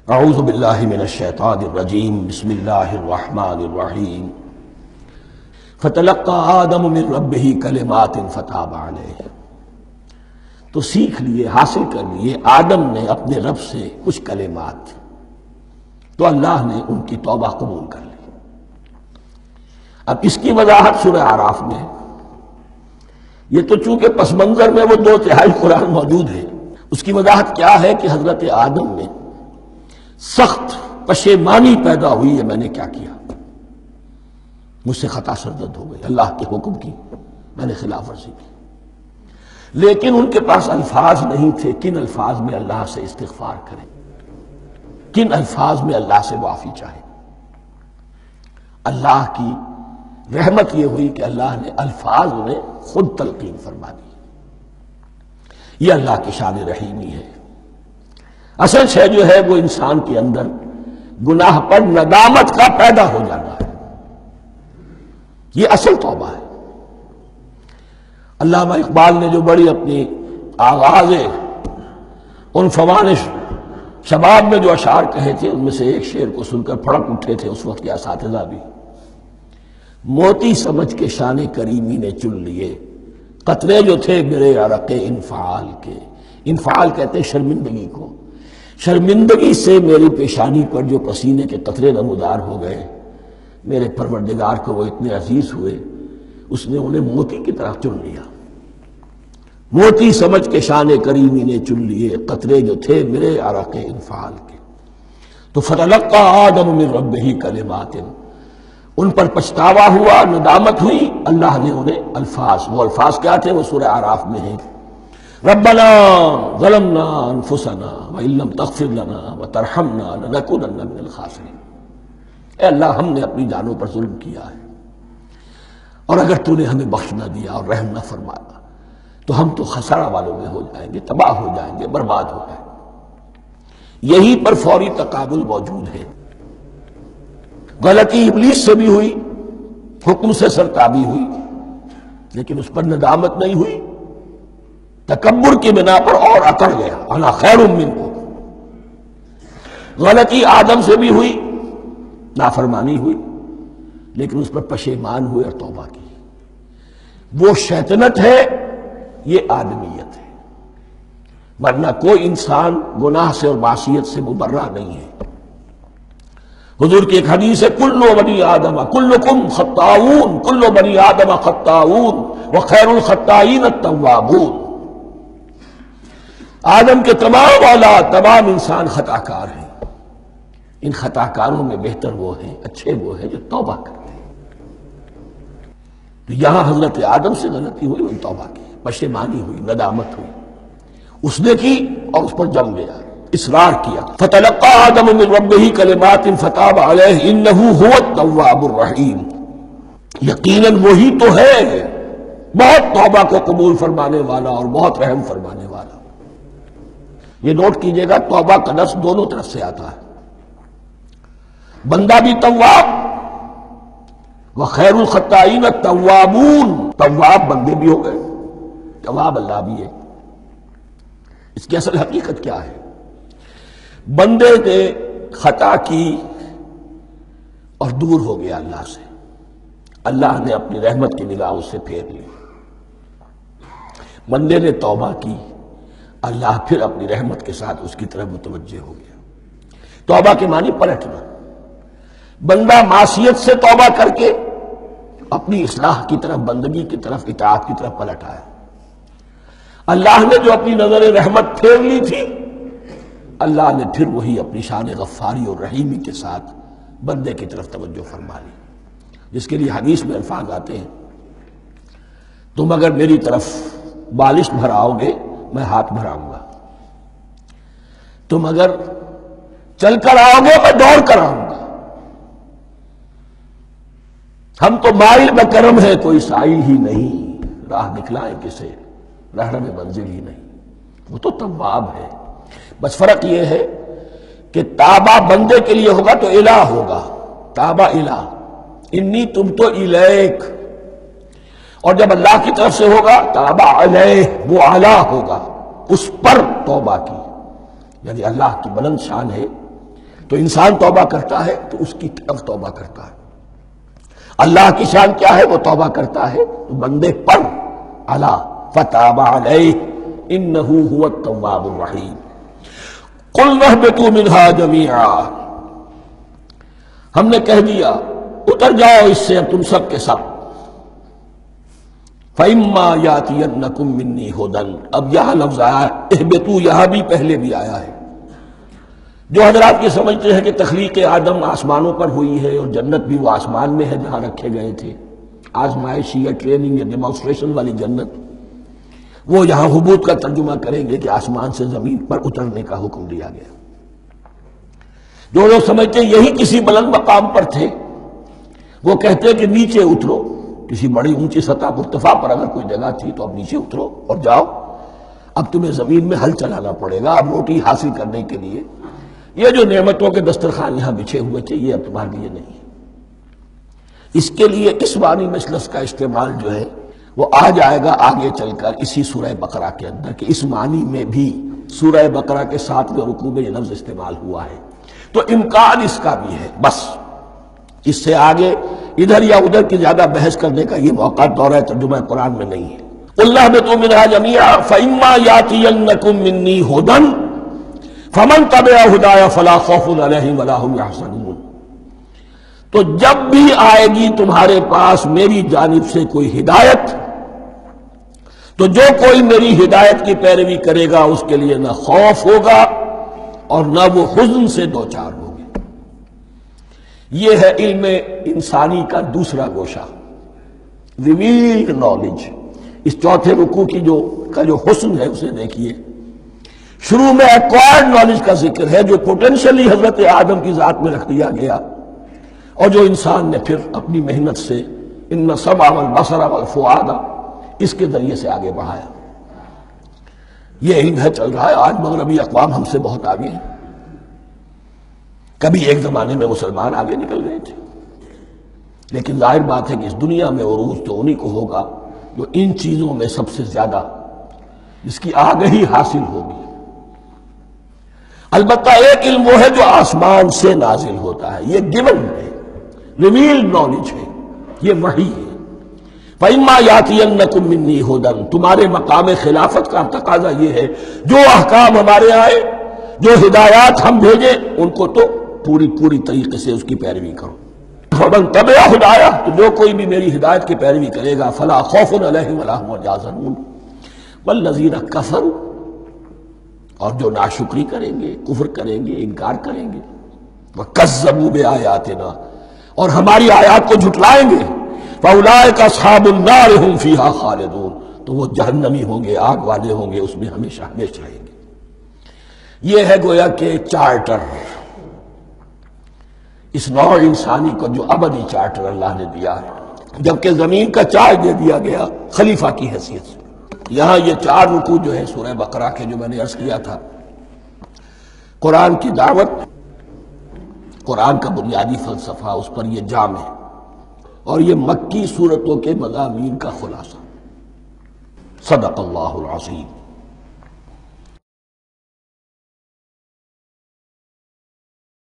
اعوذ باللہ من الشیطان الرجیم بسم اللہ الرحمن الرحیم فتلقى آدم من ربہ کلمات فتاب علیہ۔ تو سیکھ لیے، حاصل کر لیے آدم نے اپنے رب سے کچھ کلمات، تو اللہ نے ان کی توبہ قبول کر لی۔ اب اس کی وضاحت سورہ اعراف میں ہے۔ یہ تو چونکہ پس منظر میں وہ 2/3 قرآن موجود ہے، اس کی وضاحت کیا ہے کہ حضرت آدم میں سخت پشیمانی پیدا ہوئی ہے، میں نے کیا کیا، مجھ سے خطا سرزد ہو گئی، اللہ کے حکم کی میں نے خلاف ورزی کی۔ لیکن ان کے پاس الفاظ نہیں تھے کن الفاظ میں اللہ سے استغفار کریں، کن الفاظ میں اللہ سے معافی چاہیں۔ اللہ کی رحمت یہ ہوئی کہ اللہ نے الفاظ انہیں خود تلقین فرما دی۔ یہ اللہ کی شان رحیمی ہے۔ اصل شے جو ہے وہ انسان کے اندر گناہ پر ندامت کا پیدا ہو جانا ہے، یہ اصل توبہ ہے۔ علامہ اقبال نے جو بڑی اپنی آغاز عنفوان شباب میں جو اشعار کہے تھے، ان میں سے ایک شعر کو سن کر پھڑک اٹھے تھے اس وقت کے اساتذہ بھی۔ موتی سمجھ کے شان کریمی نے چن لیے، قطرے جو تھے میرے عرق انفعال کے۔ انفعال کہتے ہیں شرمندگی کو۔ شرمندگی سے میری پیشانی پر جو پسینے کے قطرے نمودار ہو گئے، میرے پروردگار کو وہ اتنے عزیز ہوئے، اس نے انہیں موتی کی طرح چن لیا۔ موتی سمجھ کے شان کریمی نے چن لیے، قطرے جو تھے میرے عرق انفعال کے۔ تو فتلقى آدم من ربہ کلمات، ان پر پچھتاوا ہوا، ندامت ہوئی، اللہ نے انہیں الفاظ، وہ الفاظ کیا تھے وہ سورہ اعراف میں ہیں۔ ربنا ظلمنا انفسنا وان لم تغفر لنا وترحمنا لنكونن من الخاسرین۔ اے اللہ، ہم نے اپنی جانوں پر ظلم کیا ہے، اور اگر تو نے ہمیں بخش نہ دیا اور رحم نہ فرمایا تو ہم تو خسارہ والوں میں ہو جائیں گے، تباہ ہو جائیں گے، برباد ہو جائیں گے۔ یہی پر فوری تقابل موجود ہے۔ غلطی ابلیس سے بھی ہوئی، حکم سے سرتابی ہوئی، لیکن اس پر ندامت نہیں ہوئی، تکبر کی بنا پر اور اکڑ گیا، انا خیر منکم۔ غلطی آدم سے بھی ہوئی، نافرمانی ہوئی، لیکن اس پر پشیمان ہوئے اور توبہ کی۔ وہ شیطنت ہے، یہ آدمیت ہے، ورنہ کوئی انسان گناہ سے اور معصیت سے مبرہ نہیں ہے۔ حضور کی ایک حدیث ہے، کل بنی آدم کلکم خطاؤون، کل بنی آدم خطاؤون وخیر الخطائین التوابون۔ آدم کے تمام اولاد، تمام انسان خطا کار ہیں، ان خطا کاروں میں بہتر وہ ہیں، اچھے وہ ہیں جو توبہ کرتے ہیں۔ تو یہاں حضرت آدم سے غلطی ہوئی، ان توبہ کی، پشیمانی ہوئی، ندامت ہوئی، اس نے کی اور اس پر جم گیا، اصرار کیا۔ فتلقى آدم من ربہ کلمات فتاب علیہ انہ هو التواب الرحیم۔ یقیناً وہی تو ہے بہت توبہ کو قبول فرمانے والا اور بہت رحم فرمانے والا۔ یہ نوٹ کیجئے گا، توبہ کا لفظ دونوں طرف سے آتا ہے، بندہ بھی تواب، وخیر الخطائین التوابون، تواب بندے بھی ہو گئے، تواب اللہ بھی ہے۔ اس کی اصل حقیقت کیا ہے؟ بندے نے خطا کی اور دور ہو گیا اللہ سے، اللہ نے اپنی رحمت کی نگاہ اس سے پھیر لی۔ بندے نے توبہ کی، اللہ پھر اپنی رحمت کے ساتھ اس کی طرف متوجہ ہو گیا۔ توبہ کے معنی پلٹنا۔ بندہ معصیت سے توبہ کر کے اپنی اصلاح کی طرف، بندگی کی طرف، اطاعت کی طرف پلٹ آیا۔ اللہ نے جو اپنی نظر رحمت پھیر لی تھی، اللہ نے پھر وہی اپنی شان غفاری اور رحیمی کے ساتھ بندے کی طرف توجہ فرما لی، جس کے لیے حدیث میں الفاظ آتے ہیں، تم اگر میری طرف بالشت بھراؤ گے میں ہاتھ بھراؤں گا، تم اگر چل کر آؤ گے میں دوڑ کر آؤں گا، ہم تو مائل میں کرم ہے کوئی سائل ہی نہیں، راہ دکھلائے کسے رہنم منزل ہی نہیں۔ وہ تو تواب ہے، بس فرق یہ ہے کہ تابہ بندے کے لیے ہوگا تو الہ ہوگا، تابہ الہ، انی تم تو الیک، اور جب اللہ کی طرف سے ہوگا تابہ علیہ، وہ اعلیٰ ہوگا، اس پر توبہ کی، یعنی اللہ کی بلند شان ہے تو انسان توبہ کرتا ہے تو اس کی طرف توبہ کرتا ہے. اللہ کی شان کیا ہے؟ وہ توبہ کرتا ہے تو بندے پر الا فتاب علیہ انہ هو التواب الرحیم. قلنا اهبطوا منها جميعا، ہم نے کہہ دیا اتر جاؤ اس سے تم سب کے سب. فَإِمَّا يَأْتِيَنَّكُم مِّنِّي هُدًى، اب یہاں لفظ آیا اہبطوا، یہاں بھی پہلے بھی آیا ہے. جو حضرات یہ سمجھتے ہیں کہ تخلیق آدم آسمانوں پر ہوئی ہے اور جنت بھی وہ آسمان میں ہے جہاں رکھے گئے تھے، آزمائشی یا ٹریننگ یا ڈیمانسٹریشن والی جنت، وہ یہاں حبوط کا ترجمہ کریں گے کہ آسمان سے زمین پر اترنے کا حکم دیا گیا. جو لوگ سمجھتے ہیں یہی کسی بلند مقام پر تھے، وہ کہتے ہیں کہ نیچے اترو، کسی بڑی اونچی سطح مرتفع پر اگر کوئی جگہ تھی تو اب نیچے اترو اور جاؤ، اب تمہیں زمین میں ہل چلانا پڑے گا اب روٹی حاصل کرنے کے لیے. یہ جو نعمتوں کے دسترخوان یہاں بچھے ہوئے تھے یہ اب تمہارے لیے نہیں ہے. اس کے لیے اس معنی میں لفظ کا استعمال جو ہے وہ آ جائے گا آگے چل کر اسی سورہ بقرہ کے اندر، کہ اس معنی میں بھی سورہ بقرہ کے 7ویں رکوع میں یہ لفظ استعمال ہوا ہے. تو امکان اس کا بھی ہے، بس اس سے آگے ادھر یا ادھر کی زیادہ بحث کرنے کا یہ موقع دورہ ترجمہ قرآن میں نہیں ہے. قُلْ اهْبِطُوا مِنْهَا جَمِيعًا فَإِمَّا يَأْتِيَنَّكُم مِّنِّي هُدًى فَمَن تَبِعَ هُدَايَ فَلَا خَوْفٌ عَلَيْهِمْ وَلَا هُمْ يَحْزَنُونَ. تو جب بھی آئے گی تمہارے پاس میری جانب سے کوئی ہدایت، تو جو کوئی میری ہدایت کی پیروی کرے گا اس کے لیے نہ خوف ہوگا اور نہ وہ حزن سے دوچار ہوگا. یہ ہے علم انسانی کا دوسرا گوشہ، ریویلڈ نالج. اس چوتھے رکوع کی جو حسن ہے اسے دیکھیے. شروع میں ایکوائرڈ نالج کا ذکر ہے جو پوٹینشلی حضرت آدم کی ذات میں رکھ دیا گیا اور جو انسان نے پھر اپنی محنت سے ان السمع والبصر والفؤاد اس کے ذریعے سے آگے بڑھایا. یہ علم ہے چل رہا ہے. آج مغربی اقوام ہم سے بہت آگے ہیں. کبھی ایک زمانے میں مسلمان آگے نکل گئے تھے، لیکن ظاہر بات ہے کہ اس دنیا میں عروج تو انہی کو ہوگا جو ان چیزوں میں سب سے زیادہ جس کی آگہی حاصل ہوگی. البتہ ایک علم وہ ہے جو آسمان سے نازل ہوتا ہے، یہ گیون ہے، ریویلڈ نالج ہے، یہ وحی ہے. فَإِمَّا يَأْتِيَنَّكُم مِّنِّي هُدًى، تمہارے مقام خلافت کا تقاضا یہ ہے جو احکام ہمارے آئے، جو ہدایات ہم بھیجیں ان کو تو پوری طریقے سے اس کی پیروی کرو. فَمَن تَبِعَ هُدَايَ، تو جو کوئی بھی میری ہدایت کی پیروی کرے گا فَلَا خَوْفٌ عَلَيْهِمْ وَلَا هُمْ يَحْزَنُونَ. وَالَّذِينَ كَفَرُوا، اور جو ناشکری کریں گے، کفر کریں گے، انکار کریں گے، وَكَذَّبُوا بِآيَاتِنَا، اور ہماری آیات کو جھٹلائیں گے، فَأُولَٰئِكَ أَصْحَابُ النَّارِ هُمْ فِيهَا خَالِدُونَ، تو وہ جہنمی ہوں گے، آگ والے ہوں گے، اس میں ہمیشہ ہمیشہ رہیں گے. یہ ہے گویا کہ چارٹر، اس نوع انسانی کو جو ابدی چارٹر اللہ نے دیا ہے، جبکہ زمین کا چارج دے دیا گیا خلیفہ کی حیثیت سے. یہاں یہ 4 رکوع جو ہے سورہ بقرہ کے جو میں نے عرض کیا تھا، قرآن کی دعوت، قرآن کا بنیادی فلسفہ، اس پر یہ جام ہے، اور یہ مکی صورتوں کے مضامین کا خلاصہ. صدق اللہ العظیم.